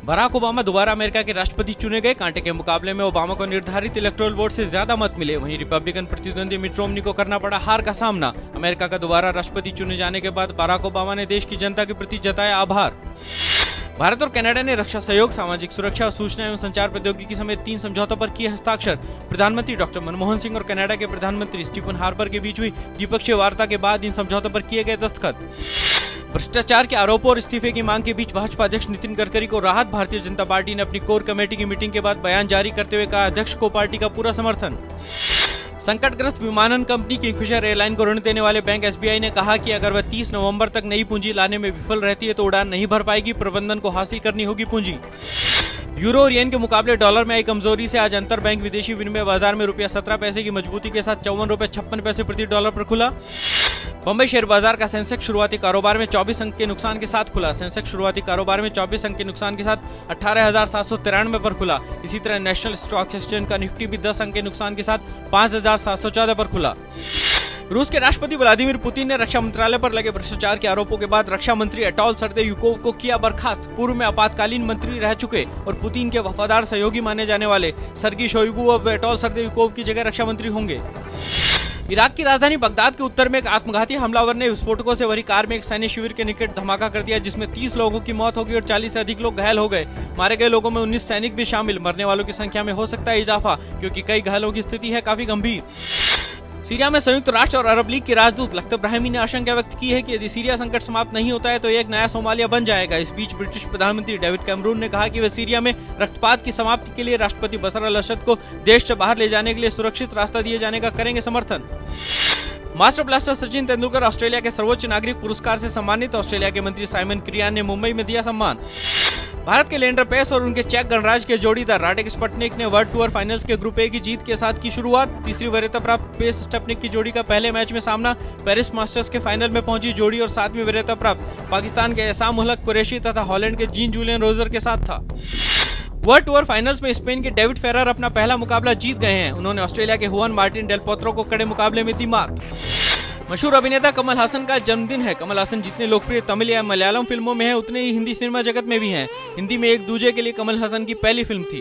Barack Obama दोबारा America के राष्ट्रपति चुने गए। कांटे के मुकाबले में ओबामा को निर्धारित इलेक्टोरल वोट से ज्यादा मत मिले। वहीं रिपब्लिकन प्रतिद्वंदी मिट रोमनी को करना पड़ा हार का सामना। अमेरिका का दोबारा राष्ट्रपति चुने जाने के बाद बराक ओबामा ने देश की जनता के प्रति जताया आभार। भारत और कनाडा ने रक्षा सहयोग, सामाजिक सुरक्षा और सूचना एवं संचार प्रौद्योगिकी समेत 3 समझौतों पर किए हस्ताक्षर। प्रधानमंत्री डॉक्टर मनमोहन सिंह और कनाडा के प्रधानमंत्री स्टीफन हार्पर के बीच हुई द्विपक्षीय वार्ता के बाद इन समझौतों पर किए गए दस्तखत। भ्रष्टाचार के आरोपों और इस्तीफे की मांग के बीच भाजपा अध्यक्ष नितिन गडकरी को राहत। भारतीय जनता पार्टी ने अपनी कोर कमेटी की मीटिंग के बाद बयान जारी करते हुए कहा, अध्यक्ष को पार्टी का पूरा समर्थन। संकटग्रस्त विमानन कंपनी किंगफिशर एयरलाइन को ऋण देने वाले बैंक एसबीआई ने कहा कि अगर वह 30 नवंबर तक नई पूंजी लाने में विफल रहती है तो उड़ान नहीं भर पाएगी। प्रबंधन को हासिल करनी होगी पूंजी। यूरो और येन के मुकाबले डॉलर में आई कमजोरी से आज अंतर बैंक विदेशी विनिमय बाजार में ₹17 की मजबूती के साथ ₹54.56 प्रति डॉलर पर खुला। बंबई शेयर बाजार का सेंसेक्स शुरुआती कारोबार में 24 अंक के नुकसान के साथ खुला। सेंसेक्स शुरुआती कारोबार में 24 अंक के नुकसान के साथ 18,793 पर खुला। इसी तरह नेशनल स्टॉक एक्सचेंज का निफ्टी भी 10 अंक के नुकसान के साथ 5,714 पर खुला। रूस के राष्ट्रपति व्लादिमीर पुतिन ने रक्षा मंत्रालय पर लगे भ्रष्टाचार के आरोपों के बाद रक्षा मंत्री एटोल सर्देयुकोव को किया बर्खास्त। पूर्व में आपातकालीन मंत्री रह चुके और पुतिन के वफादार सहयोगी माने जाने वाले सर्गी शोइगु अब एटोल सर्देयुकोव की जगह रक्षा मंत्री होंगे। इराक की राजधानी बगदाद के उत्तर में एक आत्मघाती हमलावर ने विस्फोटकों से भरी कार में एक सैन्य शिविर के निकट धमाका कर दिया, जिसमें 30 लोगों की मौत हो गई और 40 से अधिक लोग घायल हो गए। मारे गए लोगों में 19 सैनिक भी शामिल। मरने वालों की संख्या में हो सकता है इजाफा, क्योंकि कई घायलों की स्थिति है काफी गंभीर। सीरिया में संयुक्त राष्ट्र और अरब लीग के राजदूत लख्त इब्राहिमी ने आशंका व्यक्त की है कि यदि सीरिया संकट समाप्त नहीं होता है तो एक नया सोमालिया बन जाएगा। इस बीच ब्रिटिश प्रधानमंत्री डेविड कैमरून ने कहा कि वे सीरिया में रक्तपात की समाप्ति के लिए राष्ट्रपति बशर अल असद को देश से बाहर ले जाने के लिए सुरक्षित रास्ता दिए जाने का करेंगे समर्थन। Master blaster Sachin Tendulkar Australia के सर्वोच्च नागरिक पुरस्कार से सम्मानित। ऑस्ट्रेलिया के मंत्री साइमन क्रियान ने मुंबई में दिया सम्मान। भारत के लिएंडर पेस और उनके चेक गणराज्य के जोड़ीदार राडेक स्पटनिक ने वर्ल्ड टूर फाइनल्स के ग्रुप ए की जीत के साथ की शुरुआत। तीसरी वरीयता प्राप्त पेस स्टपनिक की जोड़ी का पहले मैच में सामना पेरिस मास्टर्स के फाइनल में पहुंची जोड़ी और 7वीं वरीयता प्राप्त पाकिस्तान के एहसाम उल हक कुरैशी तथा हॉलैंड के जीन जूलियन रोजर के साथ था। वर्ल्ड टूर फाइनल्स में स्पेन के डेविड फेरर अपना पहला मुकाबला जीत गए हैं। उन्होंने ऑस्ट्रेलिया के हुआन मार्टिन डेल पोत्रो को कड़े मुकाबले में दी मात। मशहूर अभिनेता कमल हासन का जन्मदिन है। कमल हासन जितने लोकप्रिय तमिल या मलयालम फिल्मों में हैं, उतने ही हिंदी सिनेमा जगत में भी हैं। हिंदी में एक दूजे के लिए कमल हासन की पहली फिल्म थी।